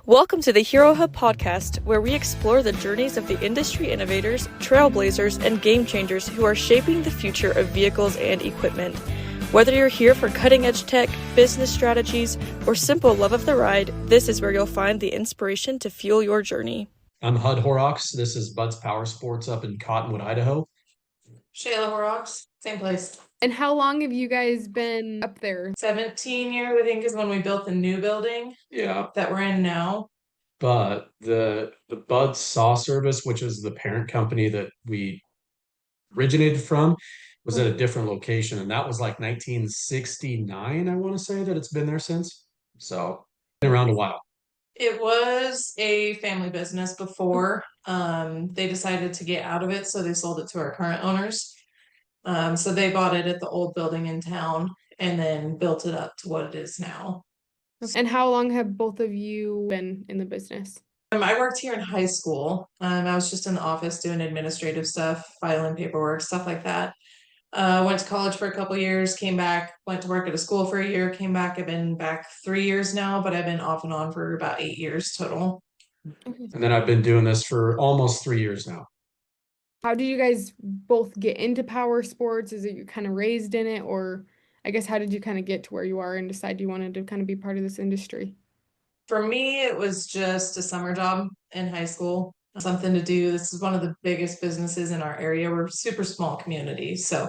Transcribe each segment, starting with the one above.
Welcome to the Hero Hub podcast, where we explore the journeys of the industry innovators, trailblazers, and game changers who are shaping the future of vehicles and equipment. Whether you're here for cutting-edge tech, business strategies, or simple love of the ride, this is where you'll find the inspiration to fuel your journey. I'm Horrocks. This is Bud's Power Sports up in Cottonwood, Idaho. Shayla, Horrocks, same place. And how long have you guys been up there? 17 years, I think, is when we built the new building Yeah. that we're in now. But the Bud Saw Service, which is the parent company that we originated from, was at a different location. And that was like 1969, I want to say that it's been there since. So been around a while. It was a family business before. They decided to get out of it, so they sold it to our current owners. So they bought it at the old building in town and then built it up to what it is now. And how long have both of you been in the business? I worked here in high school. I was just in the office doing administrative stuff, filing paperwork, stuff like that. Went to college for a couple years, came back, went to work at a school for a year, came back. I've been back 3 years now, but I've been off and on for about 8 years total. And then I've been doing this for almost 3 years now. How did you guys both get into power sports? Is it you kind of raised in it, or I guess how did you kind of get to where you are and decide you wanted to kind of be part of this industry? For me, it was just a summer job in high school, something to do. This is one of the biggest businesses in our area. We're a super small community, so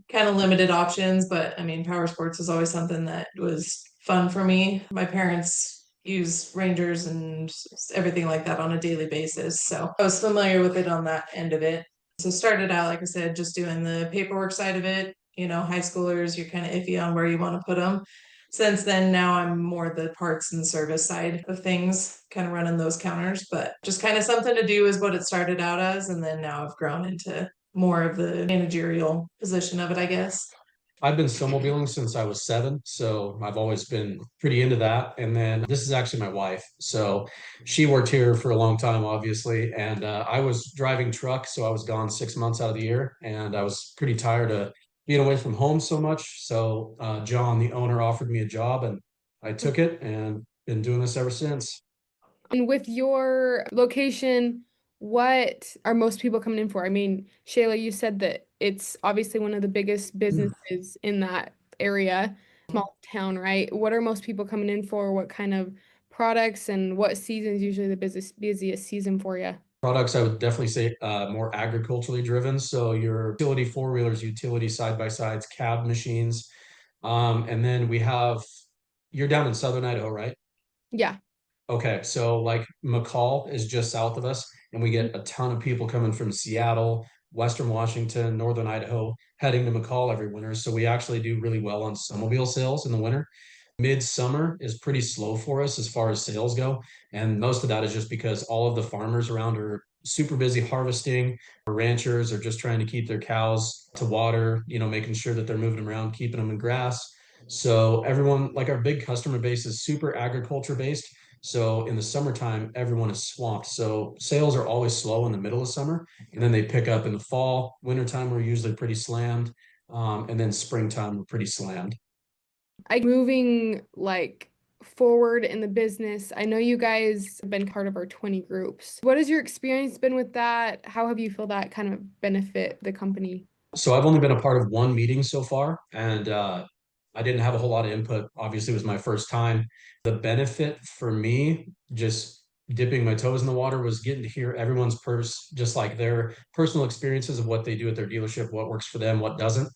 kind of limited options. But I mean, power sports is always something that was fun for me. My parents use Rangers and everything like that on a daily basis, so I was familiar with it on that end of it. So started out, like I said, just doing the paperwork side of it. You know, high schoolers, you're kind of iffy on where you want to put them. Since then, now I'm more the parts and service side of things, kind of running those counters, but just kind of something to do is what it started out as. And then now I've grown into more of the managerial position of it, I guess. I've been snowmobiling since I was 7, so I've always been pretty into that. And then this is actually my wife. So she worked here for a long time, obviously. And I was driving truck, so I was gone 6 months out of the year. And I was pretty tired of being away from home so much. So John, the owner, offered me a job, and I took it and been doing this ever since. And with your location, what are most people coming in for? I mean, Shayla, you said that it's obviously one of the biggest businesses in that area, small town, right? What are most people coming in for? What kind of products and what season is usually the busiest season for you? Products, I would definitely say more agriculturally driven. So your utility four-wheelers, utility side-by-sides, cab machines. And then you're down in southern Idaho, right? Yeah. Okay, so like McCall is just south of us, and we get a ton of people coming from Seattle, Western Washington, Northern Idaho, heading to McCall every winter. So we actually do really well on snowmobile sales in the winter. Midsummer is pretty slow for us as far as sales go. And most of that is just because all of the farmers around are super busy harvesting. Our ranchers are just trying to keep their cows to water, making sure that they're moving them around, keeping them in grass. So everyone, like our big customer base is super agriculture based. So in the summertime, everyone is swamped. So sales are always slow in the middle of summer, and then they pick up in the fall. Wintertime, we're usually pretty slammed. And then springtime, we're pretty slammed. Moving like forward in the business, I know you guys have been part of our 20 groups. What has your experience been with that? How have you feel that kind of benefit the company? So I've only been a part of one meeting so far, and I didn't have a whole lot of input. Obviously, it was my first time. The benefit for me, just dipping my toes in the water, was getting to hear everyone's just like their personal experiences of what they do at their dealership, what works for them, what doesn't,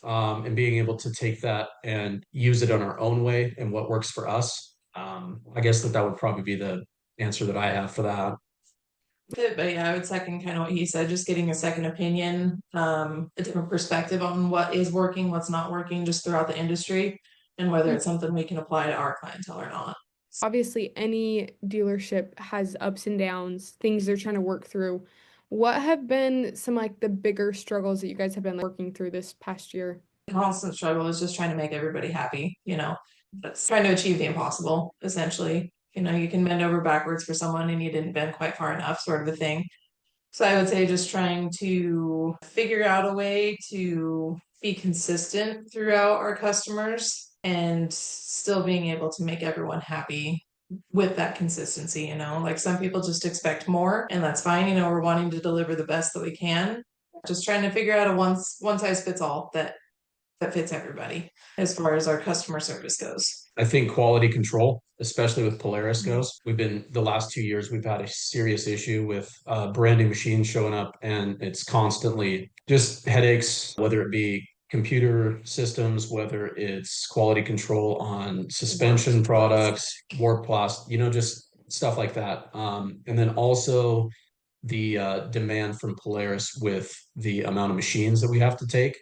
and being able to take that and use it on our own way and what works for us. I guess that would probably be the answer that I have for that. But yeah, I would second kind of what he said, just getting a second opinion, a different perspective on what is working, what's not working just throughout the industry, and whether it's something we can apply to our clientele or not. Obviously, any dealership has ups and downs, things they're trying to work through. What have been some like the bigger struggles that you guys have been working through this past year? The constant struggle is just trying to make everybody happy, that's trying to achieve the impossible, essentially. You can bend over backwards for someone and you didn't bend quite far enough, sort of a thing. So I would say just trying to figure out a way to be consistent throughout our customers and still being able to make everyone happy with that consistency, like some people just expect more, and that's fine. We're wanting to deliver the best that we can, just trying to figure out a one size fits all that fits everybody as far as our customer service goes. I think quality control, especially with Polaris goes, the last 2 years, we've had a serious issue with brand new machines showing up, and it's constantly just headaches, whether it be computer systems, whether it's quality control on suspension products, warp plastic, just stuff like that. And then also the demand from Polaris with the amount of machines that we have to take,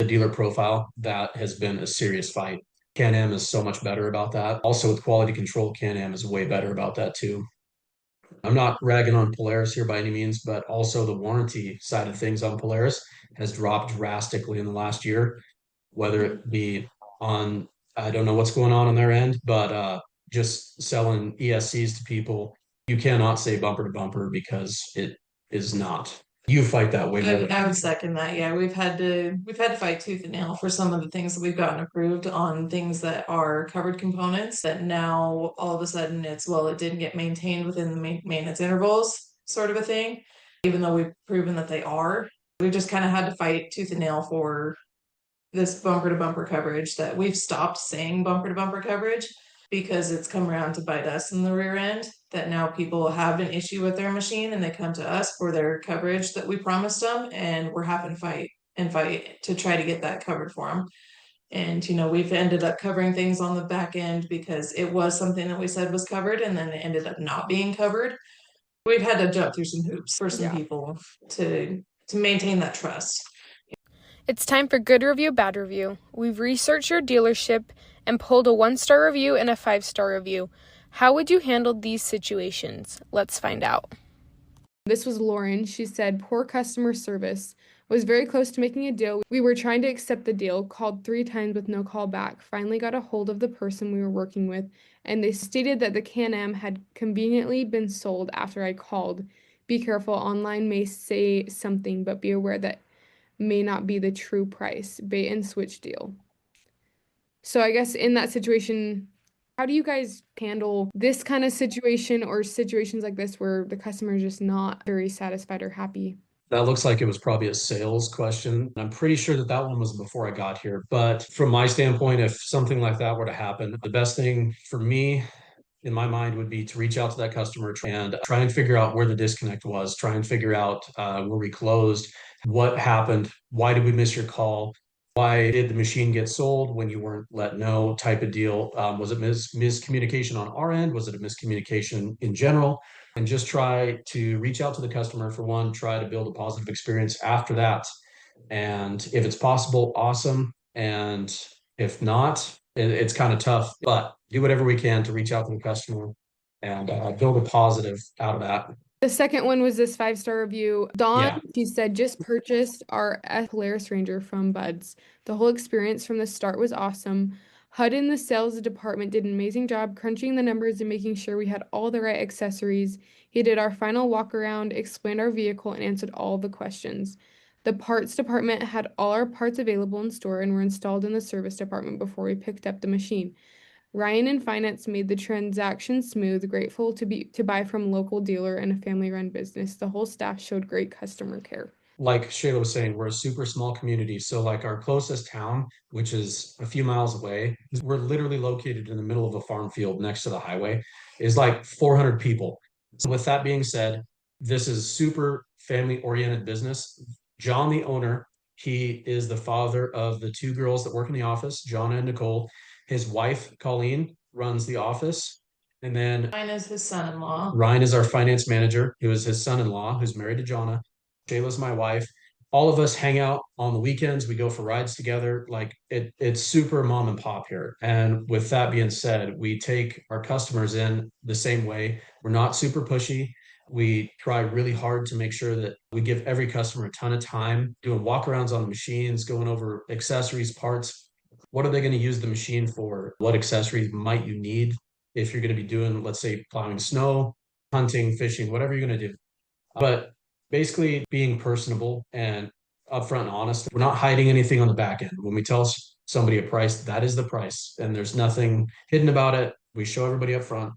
the dealer profile, that has been a serious fight. Can-Am is so much better about that. Also with quality control, Can-Am is way better about that too. I'm not ragging on Polaris here by any means, but also the warranty side of things on Polaris has dropped drastically in the last year, whether it be on, I don't know what's going on their end, but just selling ESCs to people, you cannot say bumper to bumper because it is not. You fight that way more. I would second that. Yeah, we've had to fight tooth and nail for some of the things that we've gotten approved on things that are covered components that now all of a sudden it didn't get maintained within the maintenance intervals, sort of a thing, even though we've proven that they are. We've just kind of had to fight tooth and nail for this bumper to bumper coverage that we've stopped saying bumper to bumper coverage because it's come around to bite us in the rear end, that now people have an issue with their machine and they come to us for their coverage that we promised them, and we're having to fight to try to get that covered for them. And we've ended up covering things on the back end because it was something that we said was covered and then it ended up not being covered. We've had to jump through some hoops for some people to maintain that trust. It's time for good review, bad review. We've researched your dealership and pulled a 1-star review and a 5-star review. How would you handle these situations? Let's find out. This was Lauren. She said, poor customer service. Was very close to making a deal. We were trying to accept the deal, called 3 times with no call back. Finally got a hold of the person we were working with, and they stated that the Can-Am had conveniently been sold after I called. Be careful, online may say something, but be aware that may not be the true price. Bait and switch deal. So I guess in that situation, how do you guys handle this kind of situation or situations like this where the customer is just not very satisfied or happy? That looks like it was probably a sales question. I'm pretty sure that one was before I got here. But from my standpoint, if something like that were to happen, the best thing for me in my mind would be to reach out to that customer and try and figure out where the disconnect was, try and figure out where we closed, what happened, why did we miss your call, why did the machine get sold when you weren't let know, type of deal. Was it miscommunication on our end? Was it a miscommunication in general? And just try to reach out to the customer for one, try to build a positive experience after that. And if it's possible, awesome. And if not, it's kind of tough, but do whatever we can to reach out to the customer and build a positive out of that. The second one was this 5-star review. Dawn, she said, just purchased our Polaris Ranger from Buds. The whole experience from the start was awesome. HUD in the sales department did an amazing job crunching the numbers and making sure we had all the right accessories. He did our final walk around, explained our vehicle, and answered all the questions. The parts department had all our parts available in store and were installed in the service department before we picked up the machine. Ryan in finance made the transaction smooth, grateful to buy from local dealer and a family-run business. The whole staff showed great customer care. Like Shayla was saying, we're a super small community. So like our closest town, which is a few miles away, we're literally located in the middle of a farm field next to the highway, is like 400 people. So with that being said, this is super family-oriented business. John, the owner, he is the father of the 2 girls that work in the office, John and Nicole. His wife, Colleen, runs the office. And then Ryan is his son-in-law. Ryan is our finance manager, who is his son-in-law, who's married to Jonna. Shayla's my wife. All of us hang out on the weekends. We go for rides together. Like it's super mom and pop here. And with that being said, we take our customers in the same way. We're not super pushy. We try really hard to make sure that we give every customer a ton of time doing walkarounds on the machines, going over accessories, parts. What are they going to use the machine for? What accessories might you need if you're going to be doing, let's say, plowing snow, hunting, fishing, whatever you're going to do. But basically being personable and upfront and honest. We're not hiding anything on the back end. When we tell somebody a price, that is the price. And there's nothing hidden about it. We show everybody up front.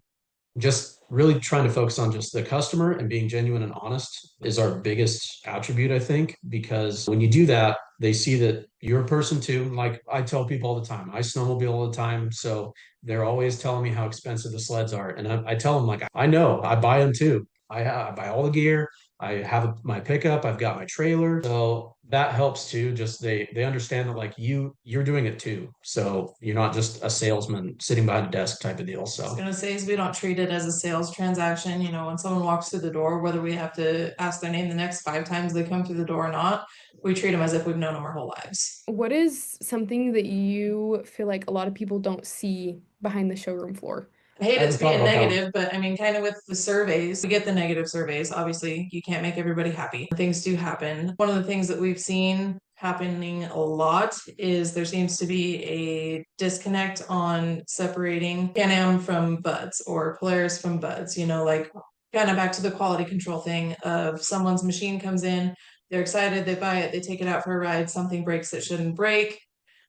just really trying to focus on just the customer and being genuine and honest is our biggest attribute, I think, because when you do that, they see that you're a person too. Like I tell people all the time, I snowmobile all the time. So they're always telling me how expensive the sleds are. And I tell them, like, I know, I buy them too. I buy all the gear. I have my pickup. I've got my trailer. So that helps too. Just they understand that like you're doing it too. So you're not just a salesman sitting behind a desk type of deal. I was So gonna say is we don't treat it as a sales transaction. You know, when someone walks through the door, whether we have to ask their name the next 5 times they come through the door or not, we treat them as if we've known them our whole lives. What is something that you feel like a lot of people don't see behind the showroom floor? I hate I it haven't to thought be a about that. negative, but I mean, kind of with the surveys, we get the negative surveys. Obviously, you can't make everybody happy. Things do happen. One of the things that we've seen happening a lot is there seems to be a disconnect on separating Can-Am from buds or Polaris from buds, you know, like kind of back to the quality control thing of someone's machine comes in, they're excited, they buy it, they take it out for a ride, something breaks that shouldn't break.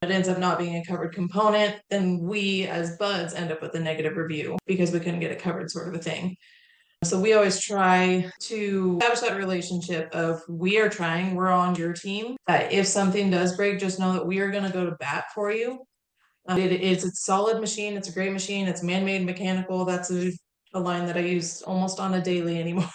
It ends up not being a covered component, then we as buds end up with a negative review because we couldn't get it covered, sort of a thing. So we always try to establish that relationship of we are trying, we're on your team. If something does break, just know that we are going to go to bat for you. It's a solid machine, it's a great machine, it's man-made mechanical. That's a line that I use almost on a daily anymore.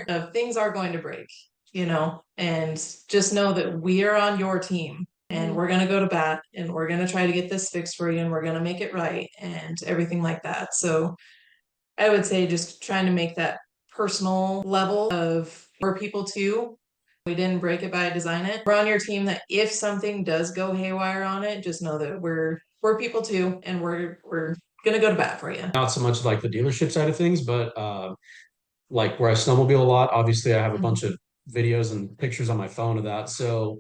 Of things are going to break, you know, and just know that we are on your team. And we're going to go to bat and we're going to try to get this fixed for you and we're going to make it right and everything like that. So I would say just trying to make that personal level of for people too. We didn't break it by design it. We're on your team that if something does go haywire on it, just know that we're people too and we're gonna go to bat for you. Not so much like the dealership side of things, but like where I snowmobile a lot, obviously I have a bunch of videos and pictures on my phone of that. So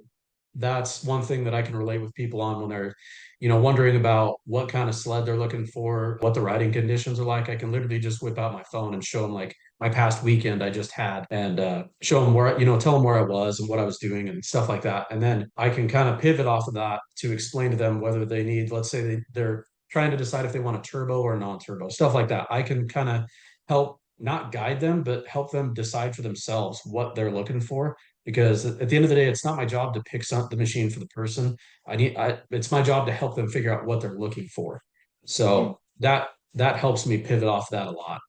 that's one thing that I can relate with people on when they're, wondering about what kind of sled they're looking for, what the riding conditions are like. I can literally just whip out my phone and show them like my past weekend I just had and show them where, tell them where I was and what I was doing and stuff like that. And then I can kind of pivot off of that to explain to them whether they need, let's say they're trying to decide if they want a turbo or non-turbo, stuff like that. I can kind of help not guide them, but help them decide for themselves what they're looking for. Because at the end of the day, it's not my job to pick the machine for the person. It's my job to help them figure out what they're looking for. So that helps me pivot off that a lot.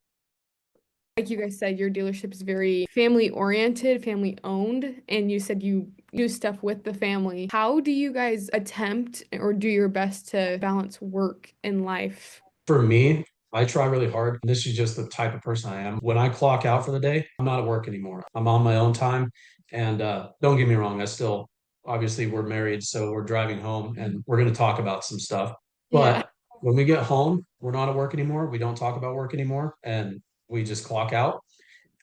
Like you guys said, your dealership is very family oriented, family owned, and you said you do stuff with the family. How do you guys attempt or do your best to balance work and life? For me, I try really hard. This is just the type of person I am. When I clock out for the day, I'm not at work anymore. I'm on my own time. And don't get me wrong, I still obviously we're married, so we're driving home and we're going to talk about some stuff. Yeah. But when we get home, we're not at work anymore. We don't talk about work anymore, and we just clock out.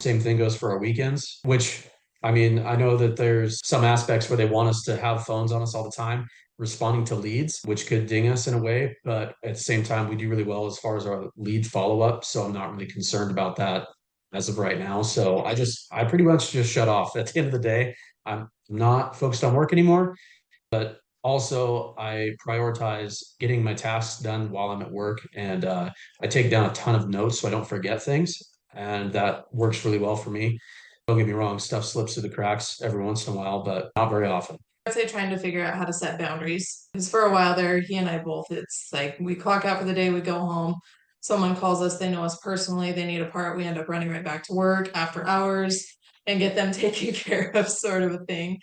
Same thing goes for our weekends, which I mean, I know that there's some aspects where they want us to have phones on us all the time, responding to leads, which could ding us in a way. But at the same time, we do really well as far as our lead follow up. So I'm not really concerned about that as of right now. So I pretty much just shut off. At the end of the day, I'm not focused on work anymore, but also I prioritize getting my tasks done while I'm at work. And I take down a ton of notes so I don't forget things. And that works really well for me. Don't get me wrong, stuff slips through the cracks every once in a while, but not very often. I'd say trying to figure out how to set boundaries. Because for a while there, he and I both, it's like we clock out for the day, we go home. Someone calls us, they know us personally, they need a part, we end up running right back to work after hours and get them taken care of, sort of a thing.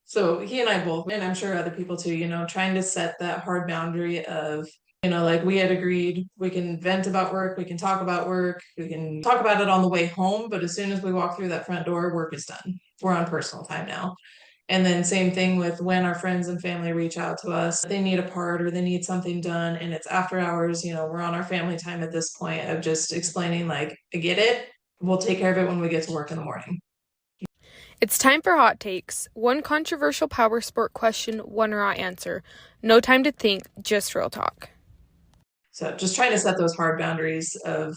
So he and I both, and I'm sure other people too, trying to set that hard boundary of, like we had agreed, we can vent about work, we can talk about work, we can talk about it on the way home, but as soon as we walk through that front door, work is done. We're on personal time now. And then same thing with when our friends and family reach out to us, they need a part or they need something done and it's after hours, we're on our family time at this point of just explaining like, I get it. We'll take care of it when we get to work in the morning. It's time for hot takes. One controversial power sport question, one raw answer. No time to think, just real talk. So just trying to set those hard boundaries of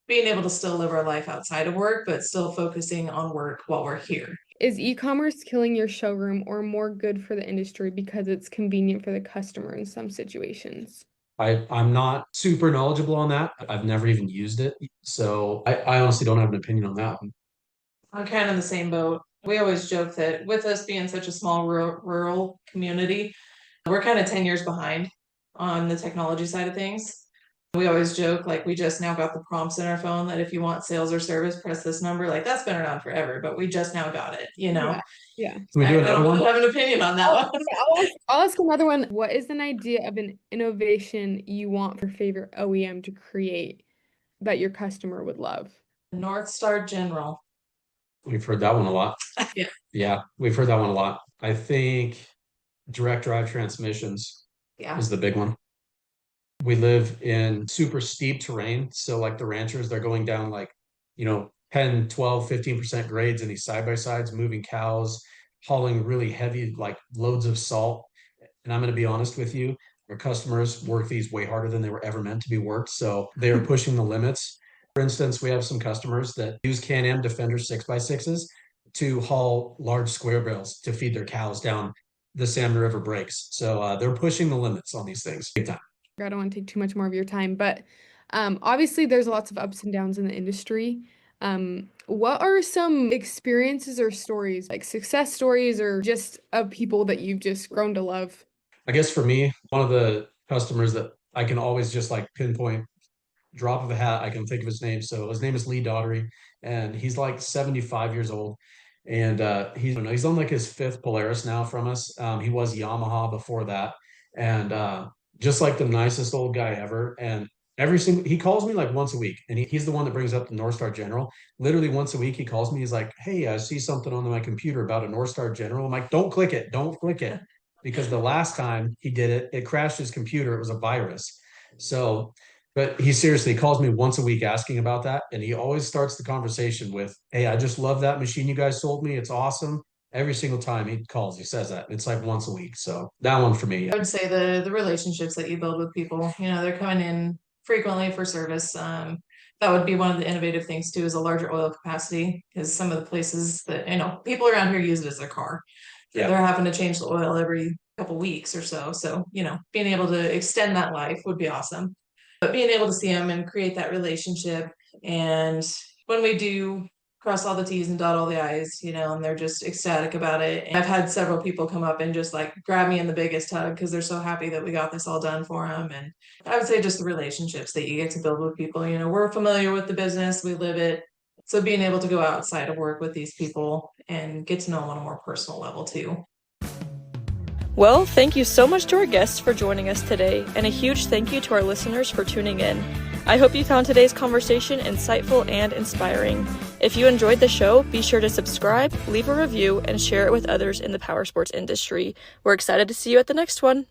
being able to still live our life outside of work, but still focusing on work while we're here. Is e-commerce killing your showroom or more good for the industry because it's convenient for the customer in some situations? I'm not super knowledgeable on that. I've never even used it. So I honestly don't have an opinion on that one. I'm kind of in the same boat. We always joke that with us being such a small rural community, we're kind of 10 years behind on the technology side of things. We always joke like we just now got the prompts in our phone that if you want sales or service, press this number. Like that's been around forever, but we just now got it, you know? Yeah. Can we do I another don't one? have an opinion on that one. I'll ask another one. What is an idea of an innovation you want your favorite OEM to create that your customer would love? North Star General. We've heard that one a lot. Yeah. Yeah, we've heard that one a lot. I think direct drive transmissions Yeah. is the big one. We live in super steep terrain. So like the ranchers, they're going down like, 10, 12, 15% grades in these side by sides, moving cows, hauling really heavy, like loads of salt. And I'm going to be honest with you, our customers work these way harder than they were ever meant to be worked. So they are pushing the limits. For instance, we have some customers that use Can-Am Defender 6x6s to haul large square bales to feed their cows down the Salmon River breaks. So they're pushing the limits on these things big time. I don't want to take too much more of your time, but obviously there's lots of ups and downs in the industry. What are some experiences or stories, like success stories or just of people that you've just grown to love? I guess for me, one of the customers that I can always just like pinpoint, drop of a hat, I can think of his name. So his name is Lee Daughtery, and he's like 75 years old. And he's on like his fifth Polaris now from us. He was Yamaha before that. And just like the nicest old guy ever. And he calls me like once a week, and he's the one that brings up the North Star General. Literally once a week he calls me, he's like, hey, I see something on my computer about a North Star General. I'm like, don't click it, because the last time he did it, it crashed his computer. It was a virus. So but he seriously calls me once a week asking about that. And he always starts the conversation with, hey, I just love that machine you guys sold me. It's awesome. Every single time he calls, he says that. It's like once a week. So that one for me. I would say the relationships that you build with people, they're coming in frequently for service. That would be one of the innovative things too, is a larger oil capacity, because some of the places that, people around here use it as their car. Yeah. They're having to change the oil every couple weeks or so. So, being able to extend that life would be awesome. But being able to see them and create that relationship, and when we do cross all the T's and dot all the I's, and they're just ecstatic about it. And I've had several people come up and just like grab me in the biggest hug because they're so happy that we got this all done for them. And I would say just the relationships that you get to build with people. We're familiar with the business, we live it. So being able to go outside of work with these people and get to know them on a more personal level too. Well, thank you so much to our guests for joining us today, and a huge thank you to our listeners for tuning in. I hope you found today's conversation insightful and inspiring. If you enjoyed the show, be sure to subscribe, leave a review, and share it with others in the powersports industry. We're excited to see you at the next one.